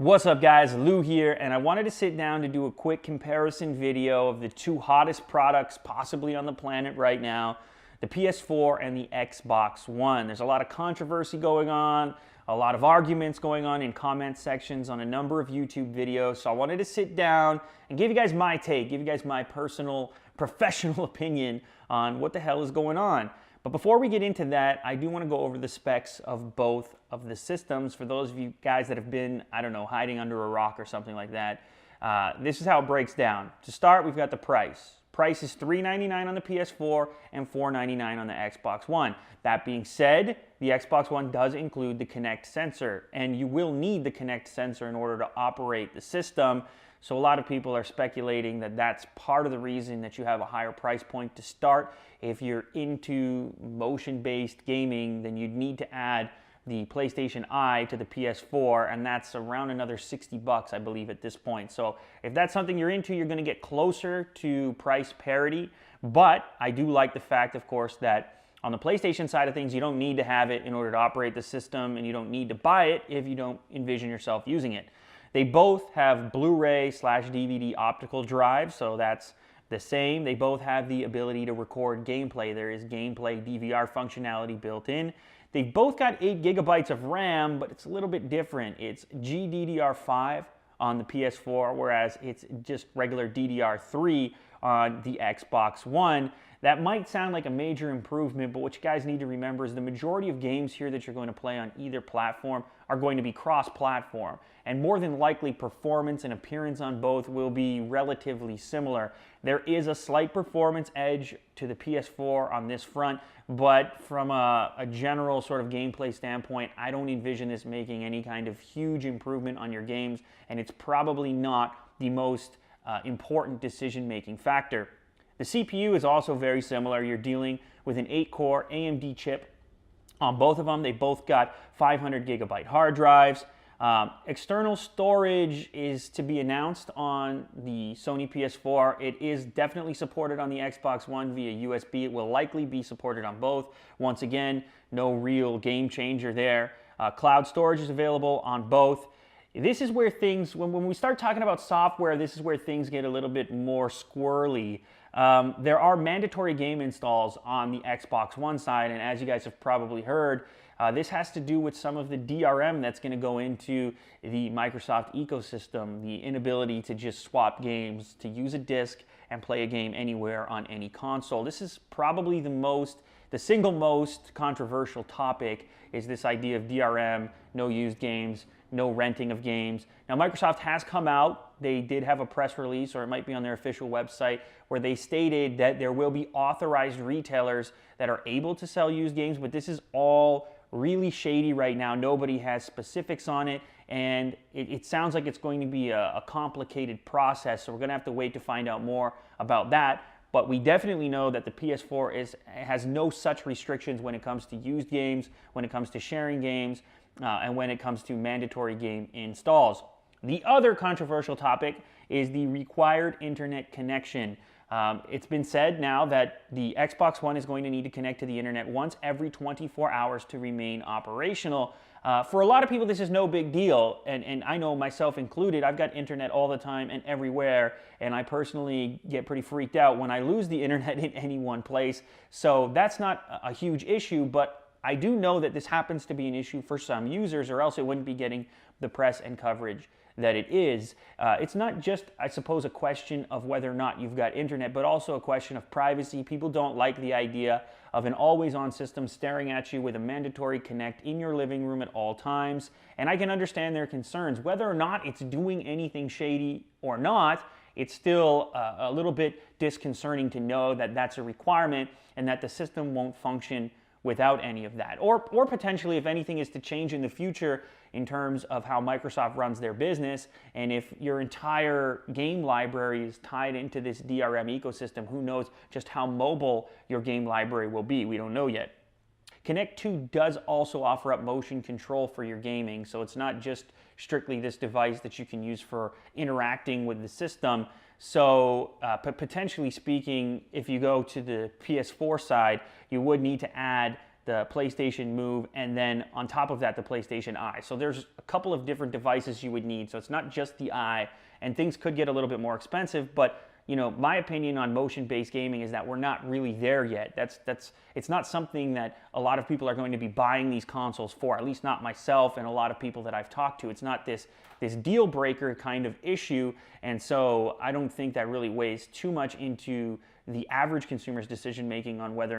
What's up guys, Lou here, and I wanted to sit down to do a quick comparison video of the two hottest products possibly on the planet right now, the PS4 and the Xbox One. There's a lot of controversy going on, a lot of arguments going on in comment sections on a number of YouTube videos, so I wanted to sit down and give you guys my take, give you guys my personal, professional opinion on what the hell is going on. But before we get into that, I do want to go over the specs of both of the systems. For those of you guys that have been, I don't know, hiding under a rock or something like that, this is how it breaks down. To start, we've got the price. Price is $399 on the PS4 and $499 on the Xbox One. That being said, the Xbox One does include the Kinect sensor, and you will need the Kinect sensor in order to operate the system. So a lot of people are speculating that that's part of the reason that you have a higher price point to start. If you're into motion-based gaming, then you'd need to add the PlayStation Eye to the PS4, and that's around another 60 bucks, I believe, at this point. So if that's something you're into, you're going to get closer to price parity. But I do like the fact, of course, that on the PlayStation side of things, you don't need to have it in order to operate the system, and you don't need to buy it if you don't envision yourself using it. They both have Blu-ray/DVD optical drives, so that's the same. They both have the ability to record gameplay. There is gameplay DVR functionality built in. They've both got 8 gigabytes of RAM, but it's a little bit different. It's GDDR5 on the PS4, whereas it's just regular DDR3 on the Xbox One. That might sound like a major improvement, but what you guys need to remember is the majority of games here that you're going to play on either platform are going to be cross-platform. And more than likely, performance and appearance on both will be relatively similar. There is a slight performance edge to the PS4 on this front, but from a general sort of gameplay standpoint, I don't envision this making any kind of huge improvement on your games, and it's probably not the most important decision-making factor. The CPU is also very similar. You're dealing with an 8-core AMD chip on both of them. They both got 500 gigabyte hard drives. External storage is to be announced on the Sony PS4. It is definitely supported on the Xbox One via USB. It will likely be supported on both. Once again, no real game changer there. Cloud storage is available on both. This is where things, when we start talking about software, this is where things get a little bit more squirrely. There are mandatory game installs on the Xbox One side, and as you guys have probably heard, this has to do with some of the DRM that's going to go into the Microsoft ecosystem, the inability to just swap games, to use a disc and play a game anywhere on any console. This is probably the single most controversial topic, is this idea of DRM, no used games, no renting of games. Now, Microsoft has come out. They did have a press release, or it might be on their official website, where they stated that there will be authorized retailers that are able to sell used games, but this is all really shady right now. Nobody has specifics on it, and it sounds like it's going to be a complicated process, so we're going to have to wait to find out more about that. But we definitely know that the PS4 has no such restrictions when it comes to used games, when it comes to sharing games, and when it comes to mandatory game installs. The other controversial topic is the required internet connection. It's been said now that the Xbox One is going to need to connect to the internet once every 24 hours to remain operational. For a lot of people, this is no big deal, and I know myself included. I've got internet all the time and everywhere, and I personally get pretty freaked out when I lose the internet in any one place. So that's not a huge issue, but I do know that this happens to be an issue for some users, or else it wouldn't be getting the press and coverage that it is. It's not just, I suppose, a question of whether or not you've got internet, but also a question of privacy. People don't like the idea of an always-on system staring at you with a mandatory Kinect in your living room at all times, and I can understand their concerns. Whether or not it's doing anything shady or not, it's still a little bit disconcerting to know that that's a requirement and that the system won't function without any of that. Or potentially, if anything is to change in the future in terms of how Microsoft runs their business, and if your entire game library is tied into this DRM ecosystem, who knows just how mobile your game library will be. We don't know yet. Kinect 2 does also offer up motion control for your gaming, so it's not just strictly this device that you can use for interacting with the system. So potentially speaking, if you go to the PS4 side, you would need to add the PlayStation Move, and then on top of that, the PlayStation Eye. So there's a couple of different devices you would need. So it's not just the Eye, and things could get a little bit more expensive, but you know, my opinion on motion-based gaming is that we're not really there yet. It's not something that a lot of people are going to be buying these consoles for, at least not myself and a lot of people that I've talked to. It's not this deal breaker kind of issue, and so I don't think that really weighs too much into the average consumer's decision making on whether